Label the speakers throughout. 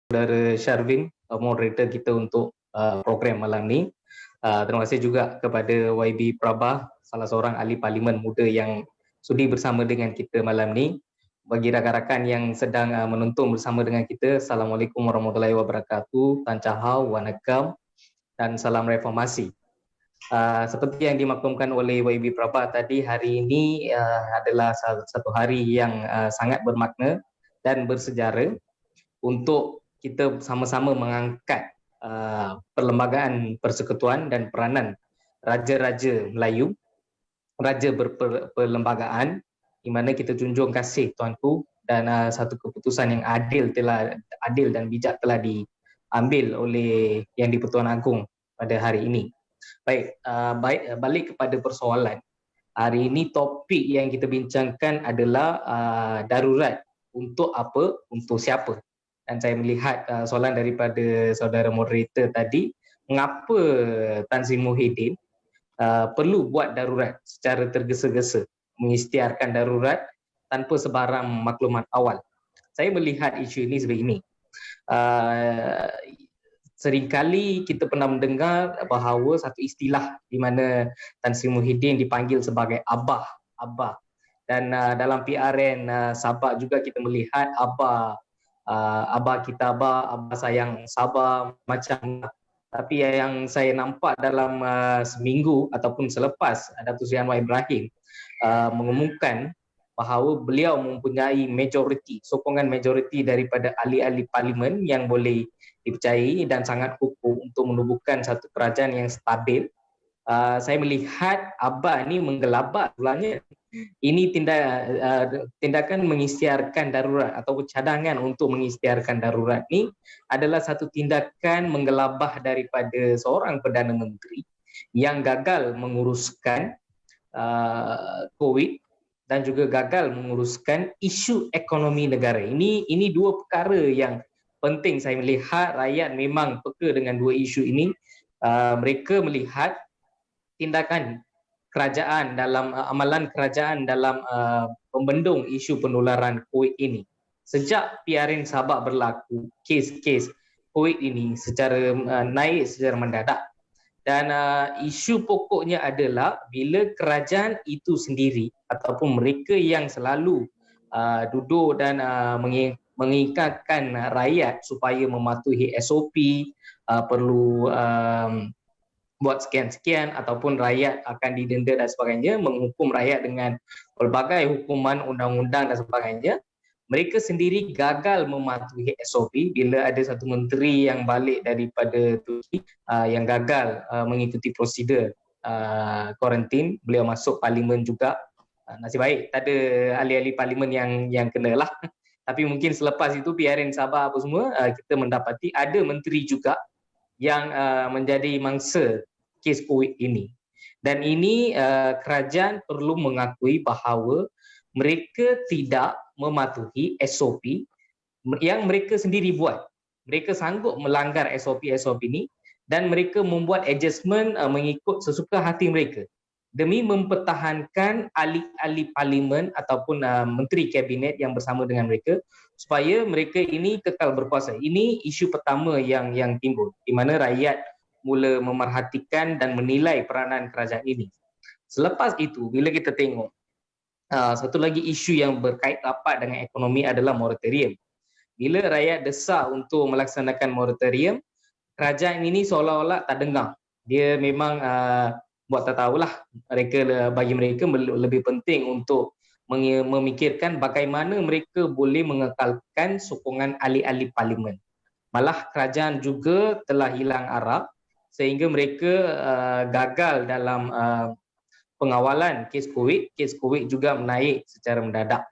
Speaker 1: Saudara Sharvin, moderator kita untuk program malam ni. Terima kasih juga kepada YB Prabah, salah seorang ahli parlimen muda yang sudi bersama dengan kita malam ni. Bagi rakan-rakan yang sedang menonton bersama dengan kita, Assalamualaikum warahmatullahi wabarakatuh, Tancahau, Wanakam dan salam reformasi. Seperti yang dimaklumkan oleh YB Prabah tadi, hari ini adalah satu hari yang sangat bermakna dan bersejarah untuk kita sama-sama mengangkat perlembagaan persekutuan dan peranan Raja-Raja Melayu, Raja berperlembagaan, di mana kita junjung kasih Tuanku, dan satu keputusan yang adil dan bijak telah diambil oleh Yang di-Pertuan Agong pada hari ini. Baik, balik kepada persoalan. Hari ini topik yang kita bincangkan adalah darurat untuk apa, untuk siapa. Dan saya melihat soalan daripada saudara moderator tadi, mengapa Tan Sri Muhyiddin perlu buat darurat secara tergesa-gesa, mengisytiharkan darurat tanpa sebarang maklumat awal. Saya melihat isu ini sebegini. Seringkali kita pernah mendengar bahawa satu istilah di mana Tan Sri Muhyiddin dipanggil sebagai Abah. Dan dalam PRN Sabah juga kita melihat Abah kita, Abah sayang Sabah, macam. Tapi yang saya nampak dalam seminggu ataupun selepas Datuk Seri Anwar Ibrahim mengumumkan bahawa beliau mempunyai sokongan majoriti daripada ahli-ahli parlimen yang boleh dipercayai dan sangat kukuh untuk menubuhkan satu kerajaan yang stabil. Saya melihat Abah ni menggelabak sebenarnya. Ini tindakan mengisytiharkan darurat atau cadangan untuk mengisytiharkan darurat ni adalah satu tindakan menggelabah daripada seorang Perdana Menteri yang gagal menguruskan COVID dan juga gagal menguruskan isu ekonomi negara. Ini dua perkara yang penting. Saya melihat rakyat memang peka dengan dua isu ini. Mereka melihat tindakan kerajaan dalam amalan kerajaan dalam membendung isu penularan COVID ini. Sejak PRN Sabah berlaku, kes-kes COVID ini secara naik secara mendadak. Dan isu pokoknya adalah bila kerajaan itu sendiri ataupun mereka yang selalu duduk dan mengingatkan rakyat supaya mematuhi SOP, perlu buat sekian-sekian ataupun rakyat akan didenda dan sebagainya, menghukum rakyat dengan pelbagai hukuman undang-undang dan sebagainya. Mereka sendiri gagal mematuhi SOP bila ada satu menteri yang balik daripada Turki yang gagal mengikuti prosedur kuarantin. Beliau masuk parlimen juga. Nasib baik tak ada ahli-ahli parlimen yang kenalah. Tapi mungkin selepas itu PRN Sabah apa semua, kita mendapati ada menteri juga yang menjadi mangsa kes COVID ini. Dan ini kerajaan perlu mengakui bahawa mereka tidak mematuhi SOP yang mereka sendiri buat. Mereka sanggup melanggar SOP ini dan mereka membuat adjustment mengikut sesuka hati mereka demi mempertahankan ahli-ahli parlimen ataupun menteri kabinet yang bersama dengan mereka supaya mereka ini kekal berkuasa. Ini isu pertama yang timbul, di mana rakyat mula memerhatikan dan menilai peranan kerajaan ini. Selepas itu, bila kita tengok satu lagi isu yang berkait rapat dengan ekonomi adalah moratorium. Bila rakyat desak untuk melaksanakan moratorium, kerajaan ini seolah-olah tak dengar. Dia memang buat tak tahulah, bagi mereka lebih penting untuk memikirkan bagaimana mereka boleh mengekalkan sokongan ahli-ahli parlimen. Malah kerajaan juga telah hilang arah sehingga mereka gagal dalam pengawalan kes COVID. Kes COVID juga menaik secara mendadak.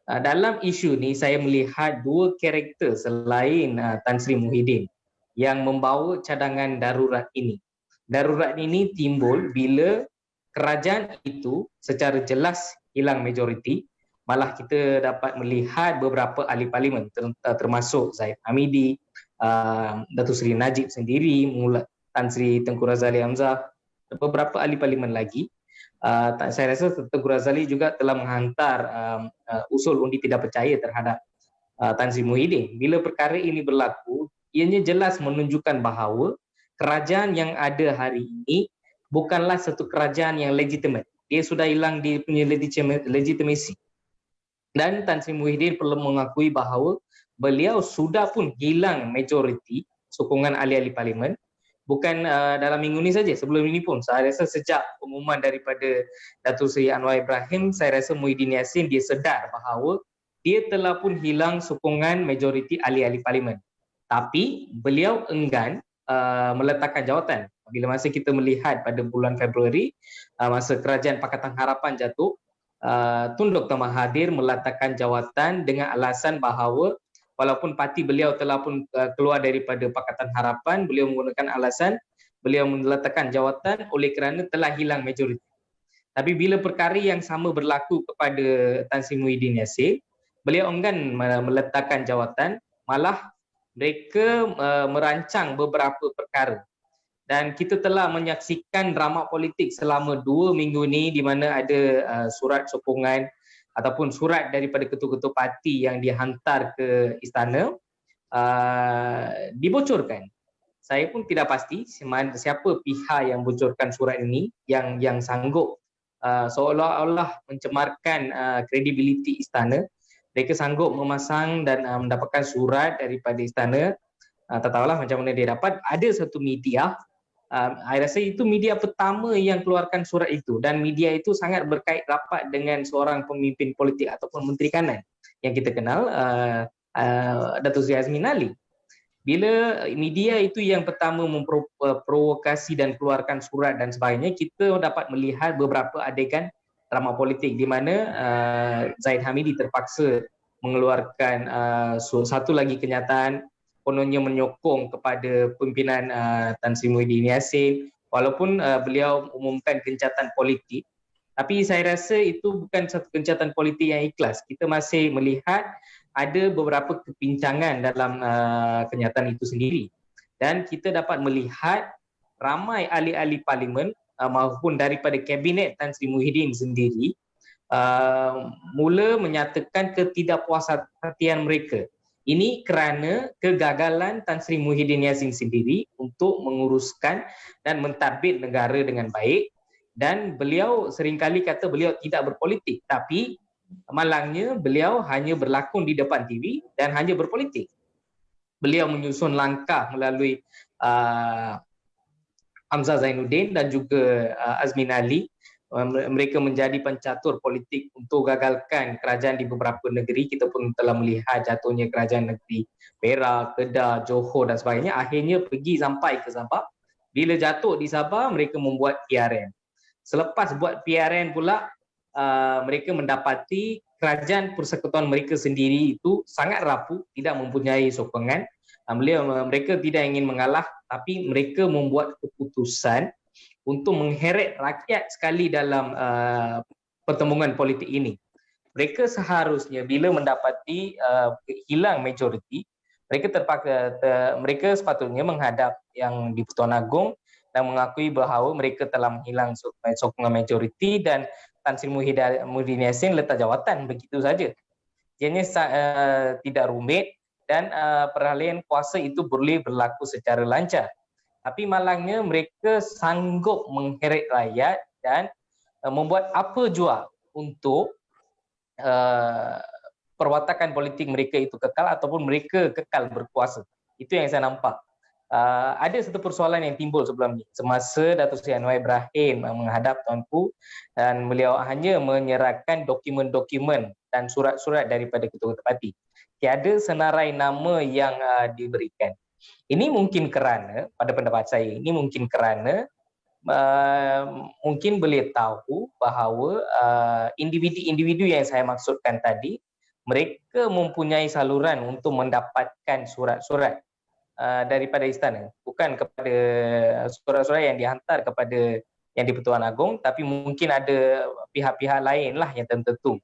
Speaker 1: Dalam isu ni saya melihat dua karakter selain Tan Sri Muhyiddin yang membawa cadangan darurat ini. Darurat ini timbul bila kerajaan itu secara jelas hilang majoriti. Malah kita dapat melihat beberapa ahli parlimen termasuk Zahid Hamidi, Datuk Seri Najib sendiri, Tan Sri Tengku Razali Hamzah, beberapa ahli parlimen lagi. Saya rasa Tengku Razali juga telah menghantar usul undi tidak percaya terhadap Tan Sri Muhyiddin. Bila perkara ini berlaku, ianya jelas menunjukkan bahawa kerajaan yang ada hari ini bukanlah satu kerajaan yang legitimate. Dia sudah hilang dia punya legitimasi. Dan Tan Sri Muhyiddin perlu mengakui bahawa beliau sudah pun hilang majoriti sokongan ahli-ahli parlimen. Bukan dalam minggu ini saja, sebelum ini pun saya rasa sejak pengumuman daripada Datuk Seri Anwar Ibrahim, saya rasa Muhyiddin Yassin dia sedar bahawa dia telah pun hilang sokongan majoriti ahli-ahli parlimen. Tapi beliau enggan meletakkan jawatan. Bila masa kita melihat pada bulan Februari, masa Kerajaan Pakatan Harapan jatuh, Tun Dr. Mahathir meletakkan jawatan dengan alasan bahawa walaupun parti beliau telah pun keluar daripada Pakatan Harapan, beliau menggunakan alasan beliau meletakkan jawatan oleh kerana telah hilang majoriti. Tapi bila perkara yang sama berlaku kepada Tan Sri Muhyiddin Yassin, beliau enggan meletakkan jawatan, malah mereka merancang beberapa perkara. Dan kita telah menyaksikan drama politik selama 2 minggu ini di mana ada surat sokongan ataupun surat daripada ketua-ketua parti yang dihantar ke istana dibocorkan. Saya pun tidak pasti siapa pihak yang bocorkan surat ini yang sanggup seolah-olah mencemarkan kredibiliti istana. Mereka sanggup memasang dan mendapatkan surat daripada istana. Tak tahulah macam mana dia dapat. Ada satu media, saya rasa itu media pertama yang keluarkan surat itu, dan media itu sangat berkait rapat dengan seorang pemimpin politik ataupun Menteri Kanan yang kita kenal, Datuk Seri Azmin Ali. Bila media itu yang pertama memprovokasi dan keluarkan surat dan sebagainya, kita dapat melihat beberapa adegan drama politik di mana Zahid Hamidi terpaksa mengeluarkan satu lagi kenyataan, kononnya menyokong kepada pimpinan Tan Sri Muhyiddin Yassin, walaupun beliau umumkan gencatan politik, tapi saya rasa itu bukan satu gencatan politik yang ikhlas. Kita masih melihat ada beberapa kepincangan dalam kenyataan itu sendiri. Dan kita dapat melihat ramai ahli-ahli parlimen maupun daripada kabinet Tan Sri Muhyiddin sendiri mula menyatakan ketidakpuashatian mereka. Ini kerana kegagalan Tan Sri Muhyiddin Yassin sendiri untuk menguruskan dan mentadbir negara dengan baik, dan beliau seringkali kata beliau tidak berpolitik, tapi malangnya beliau hanya berlakon di depan TV dan hanya berpolitik. Beliau menyusun langkah melalui Hamzah Zainuddin dan juga Azmin Ali. Mereka menjadi pencatur politik untuk gagalkan kerajaan di beberapa negeri. Kita pun telah melihat jatuhnya kerajaan negeri Perak, Kedah, Johor dan sebagainya. Akhirnya pergi sampai ke Sabah. Bila jatuh di Sabah, mereka membuat PRN. Selepas buat PRN pula, mereka mendapati kerajaan persekutuan mereka sendiri itu sangat rapuh, tidak mempunyai sokongan. Mereka tidak ingin mengalah, tapi mereka membuat keputusan untuk mengheret rakyat sekali dalam pertembungan politik ini. Mereka seharusnya bila mendapati hilang majoriti, mereka sepatutnya menghadap yang di-Pertuan Agong dan mengakui bahawa mereka telah menghilang sokongan majoriti, dan Tan Sri Muhyiddin Yassin letak jawatan begitu saja. Ianya tidak rumit, dan peralihan kuasa itu boleh berlaku secara lancar. Tapi malangnya mereka sanggup mengheret rakyat dan membuat apa jua untuk perwatakan politik mereka itu kekal ataupun mereka kekal berkuasa. Itu yang saya nampak. Ada satu persoalan yang timbul sebelum ini. Semasa Datuk Seri Anwar Ibrahim menghadap Tuanku, dan beliau hanya menyerahkan dokumen-dokumen dan surat-surat daripada ketua-ketua parti. Tiada senarai nama yang diberikan. Ini mungkin kerana, pada pendapat saya, ini mungkin kerana mungkin boleh tahu bahawa individu-individu yang saya maksudkan tadi, mereka mempunyai saluran untuk mendapatkan surat-surat daripada istana, bukan kepada surat-surat yang dihantar kepada yang di-Pertuan Agong, tapi mungkin ada pihak-pihak lain lah yang tertentu.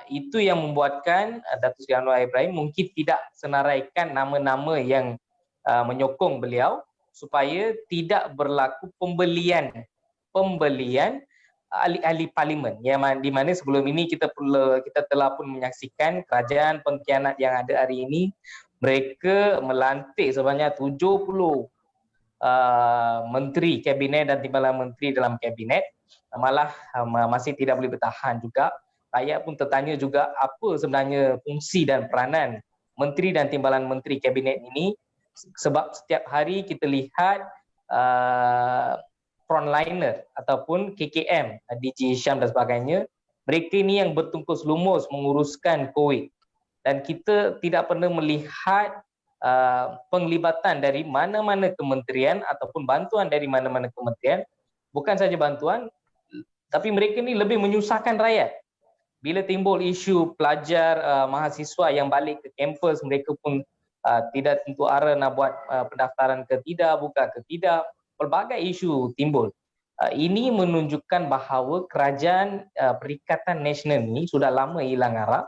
Speaker 1: Itu yang membuatkan Datuk Seri Anwar Ibrahim mungkin tidak senaraikan nama-nama yang menyokong beliau supaya tidak berlaku pembelian ahli-ahli parlimen di mana sebelum ini kita telah pun menyaksikan kerajaan pengkhianat yang ada hari ini, mereka melantik sebanyak 70 menteri kabinet dan timbalan menteri dalam kabinet, malah masih tidak boleh bertahan juga. Rakyat pun tertanya juga apa sebenarnya fungsi dan peranan menteri dan timbalan menteri kabinet ini, sebab setiap hari kita lihat frontliner ataupun KKM, DG Syam dan sebagainya, mereka ini yang bertungkus lumus menguruskan COVID, dan kita tidak pernah melihat penglibatan dari mana-mana kementerian ataupun bantuan dari mana-mana kementerian. Bukan saja bantuan, tapi mereka ini lebih menyusahkan rakyat. Bila timbul isu pelajar, mahasiswa yang balik ke kampus, mereka pun tidak tentu arah nak buat pendaftaran ke tidak, buka ke tidak, pelbagai isu timbul. Ini menunjukkan bahawa kerajaan Perikatan Nasional ini sudah lama hilang arah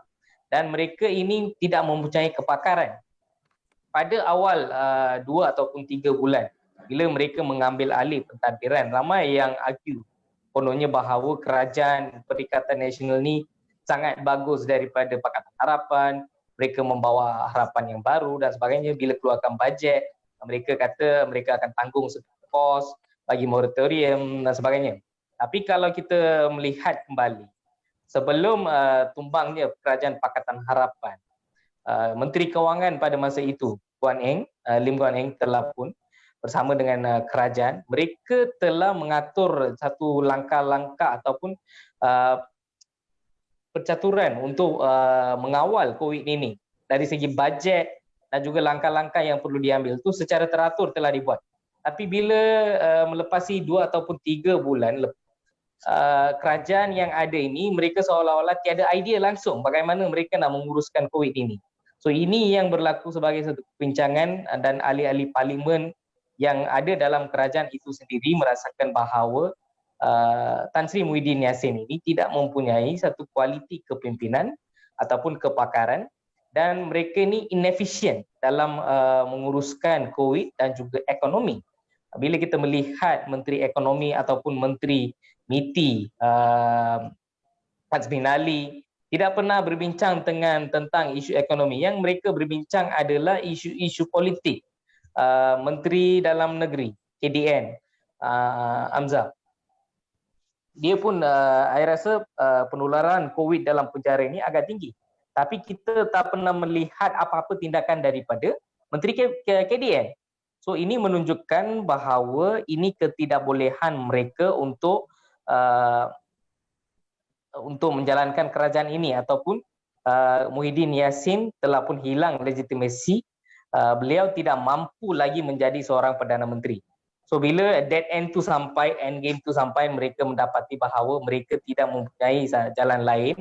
Speaker 1: dan mereka ini tidak mempunyai kepakaran. Pada awal 2 ataupun 3 bulan, bila mereka mengambil alih pentadbiran, ramai yang argue kononnya bahawa kerajaan Perikatan Nasional ini sangat bagus daripada Pakatan Harapan, mereka membawa harapan yang baru dan sebagainya. Bila keluarkan bajet, mereka kata mereka akan tanggung segala kos, bagi moratorium dan sebagainya. Tapi kalau kita melihat kembali, sebelum tumbangnya kerajaan Pakatan Harapan, Menteri Kewangan pada masa itu, Lim Guan Eng telah pun bersama dengan kerajaan, mereka telah mengatur satu langkah-langkah ataupun percaturan untuk mengawal COVID ini. Dari segi bajet dan juga langkah-langkah yang perlu diambil itu secara teratur telah dibuat. Tapi bila melepasi 2 ataupun 3 bulan, kerajaan yang ada ini, mereka seolah-olah tiada idea langsung bagaimana mereka nak menguruskan COVID ini. So ini yang berlaku sebagai satu perbincangan, dan ahli-ahli parlimen yang ada dalam kerajaan itu sendiri merasakan bahawa Tan Sri Muhyiddin Yassin ini tidak mempunyai satu kualiti kepimpinan ataupun kepakaran, dan mereka ini inefisien dalam menguruskan COVID dan juga ekonomi. Bila kita melihat Menteri Ekonomi ataupun Menteri MITI, Azmin Ali, tidak pernah berbincang tentang isu ekonomi. Yang mereka berbincang adalah isu-isu politik. Menteri Dalam Negeri, KDN, Amzal, dia pun saya rasa penularan COVID dalam penjara ini agak tinggi. Tapi kita tak pernah melihat apa-apa tindakan daripada Menteri KDN. So ini menunjukkan bahawa ini ketidakbolehan mereka untuk menjalankan kerajaan ini, ataupun Muhyiddin Yassin telah pun hilang legitimasi. Beliau tidak mampu lagi menjadi seorang Perdana Menteri. So bila dead end tu sampai, end game tu sampai, mereka mendapati bahawa mereka tidak mempunyai jalan lain,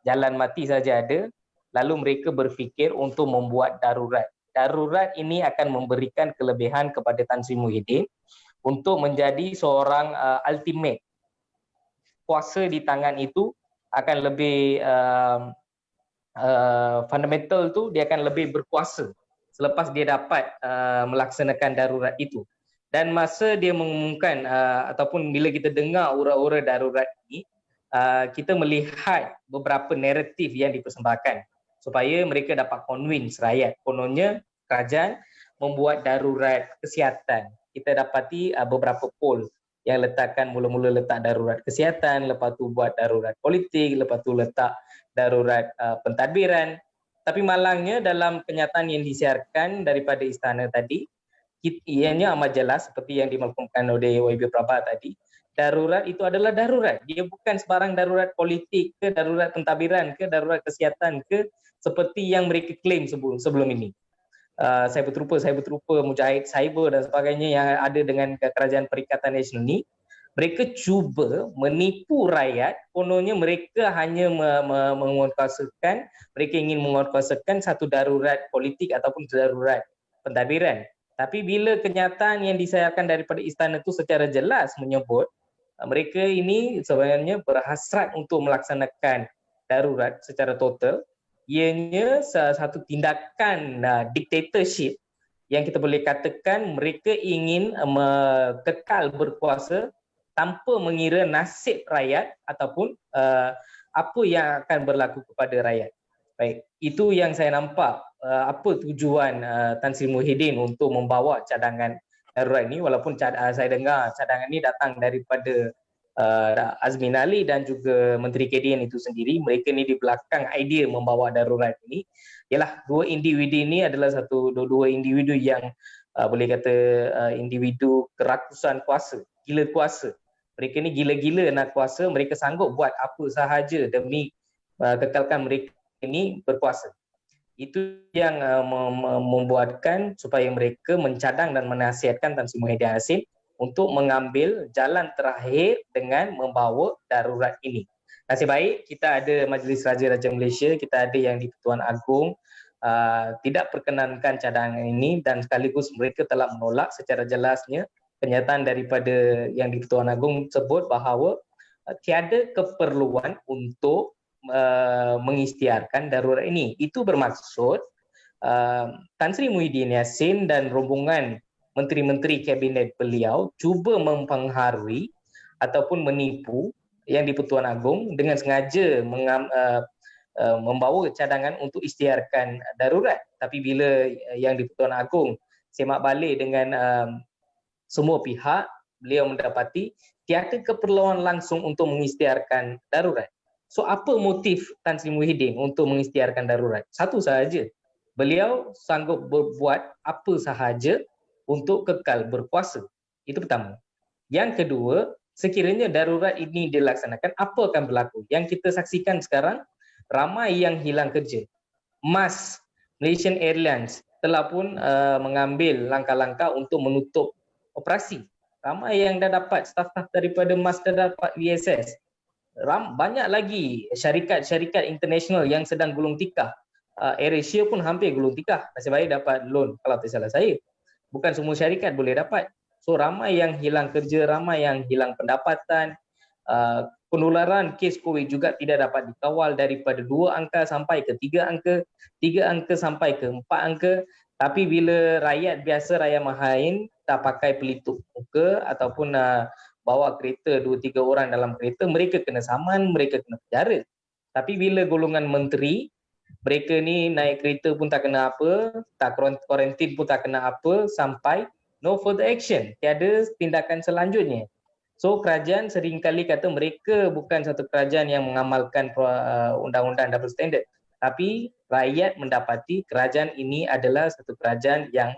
Speaker 1: jalan mati saja ada, lalu mereka berfikir untuk membuat darurat. Darurat ini akan memberikan kelebihan kepada Tan Sri Muhyiddin untuk menjadi seorang ultimate. Kuasa di tangan itu akan lebih fundamental tu, dia akan lebih berkuasa selepas dia dapat melaksanakan darurat itu. Dan masa dia mengumumkan ataupun bila kita dengar ura-ura darurat ini, kita melihat beberapa naratif yang dipersembahkan supaya mereka dapat convince rakyat. Kononnya kerajaan membuat darurat kesihatan. Kita dapati beberapa poll yang letakkan mula-mula letak darurat kesihatan, lepas tu buat darurat politik, lepas tu letak darurat pentadbiran. Tapi malangnya dalam kenyataan yang disiarkan daripada istana tadi, ianya amat jelas seperti yang dimaklumkan oleh YB Prabha tadi, darurat itu adalah darurat. Dia bukan sebarang darurat politik ke, darurat pentadbiran ke, darurat kesihatan ke, seperti yang mereka klaim sebelum ini. Cyber trooper, mujahid cyber dan sebagainya yang ada dengan kerajaan Perikatan Nasional ini, mereka cuba menipu rakyat. Kononnya mereka hanya menguatkuasakan, mereka ingin menguatkuasakan satu darurat politik ataupun darurat pentadbiran. Tapi bila kenyataan yang disayangkan daripada istana itu secara jelas menyebut mereka ini sebenarnya berhasrat untuk melaksanakan darurat secara total, ianya satu tindakan dictatorship yang kita boleh katakan mereka ingin kekal berkuasa tanpa mengira nasib rakyat ataupun apa yang akan berlaku kepada rakyat. Baik, itu yang saya nampak apa tujuan Tan Sri Muhyiddin untuk membawa cadangan darurat ini, walaupun saya dengar cadangan ini datang daripada Azmin Ali dan juga Menteri KDN itu sendiri. Mereka ni di belakang idea membawa darurat ini. Ialah dua individu ini adalah dua individu yang boleh kata individu kerakusan kuasa, gila kuasa. Mereka ni gila-gila nak kuasa, mereka sanggup buat apa sahaja demi kekalkan mereka ini berkuasa. Itu yang membuatkan supaya mereka mencadang dan menasihatkan Tan Sri Muhyiddin Yassin untuk mengambil jalan terakhir dengan membawa darurat ini. Nasib baik kita ada Majlis Raja-Raja Malaysia, kita ada yang di-Pertuan Agong tidak perkenankan cadangan ini, dan sekaligus mereka telah menolak secara jelasnya kenyataan daripada yang di-Pertuan Agong sebut bahawa tiada keperluan untuk mengisytiharkan darurat ini. Itu bermaksud Tan Sri Muhyiddin Yassin dan rombongan menteri-menteri kabinet beliau cuba mempengaruhi ataupun menipu yang di-Pertuan Agong dengan sengaja membawa cadangan untuk isytiharkan darurat. Tapi bila yang di-Pertuan Agong semak balik dengan semua pihak, beliau mendapati tiada keperluan langsung untuk mengisytiharkan darurat. So apa motif Tan Sri Muhyiddin untuk mengisytiharkan darurat? Satu sahaja, beliau sanggup berbuat apa sahaja untuk kekal berkuasa. Itu pertama. Yang kedua, sekiranya darurat ini dilaksanakan, apa akan berlaku? Yang kita saksikan sekarang, ramai yang hilang kerja. MAS, Malaysian Airlines telah pun mengambil langkah-langkah untuk menutup operasi. Ramai yang dah dapat, staf-staf daripada MAS dah dapat VSS. Banyak lagi syarikat-syarikat international yang sedang gulung tikar. AirAsia pun hampir gulung tikar. Nasib baik dapat loan, kalau tak salah saya. Bukan semua syarikat boleh dapat. So ramai yang hilang kerja, ramai yang hilang pendapatan. Penularan kes COVID juga tidak dapat dikawal daripada 2 angka sampai ke 3 angka, 3 angka sampai ke 4 angka. Tapi bila rakyat biasa, rakyat mahain, tak pakai pelitup muka ataupun bawa kereta 2-3 orang dalam kereta, mereka kena saman, mereka kena penjara. Tapi bila golongan menteri, mereka ni naik kereta pun tak kena apa, tak kuarantin pun tak kena apa, sampai no further action, tiada tindakan selanjutnya. So kerajaan seringkali kata mereka bukan satu kerajaan yang mengamalkan undang-undang double standard, tapi rakyat mendapati kerajaan ini adalah satu kerajaan yang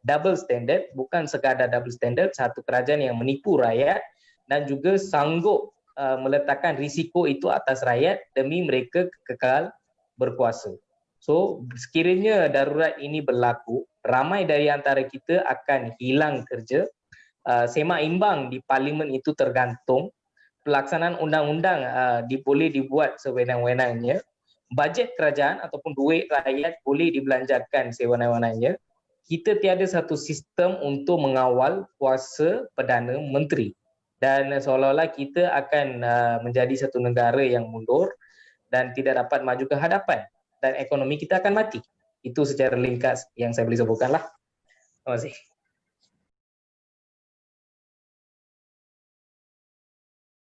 Speaker 1: double standard, bukan sekadar double standard, satu kerajaan yang menipu rakyat dan juga sanggup meletakkan risiko itu atas rakyat demi mereka kekal berkuasa. So sekiranya darurat ini berlaku, ramai dari antara kita akan hilang kerja. Semak imbang di parlimen itu tergantung, pelaksanaan undang-undang boleh dibuat sewenang-wenangnya, bajet kerajaan ataupun duit rakyat boleh dibelanjakan sewenang-wenangnya. Kita tiada satu sistem untuk mengawal kuasa Perdana Menteri. Dan seolah-olah kita akan menjadi satu negara yang mundur dan tidak dapat maju ke hadapan. Dan ekonomi kita akan mati. Itu secara ringkas yang saya boleh sebutkanlah. Terima kasih.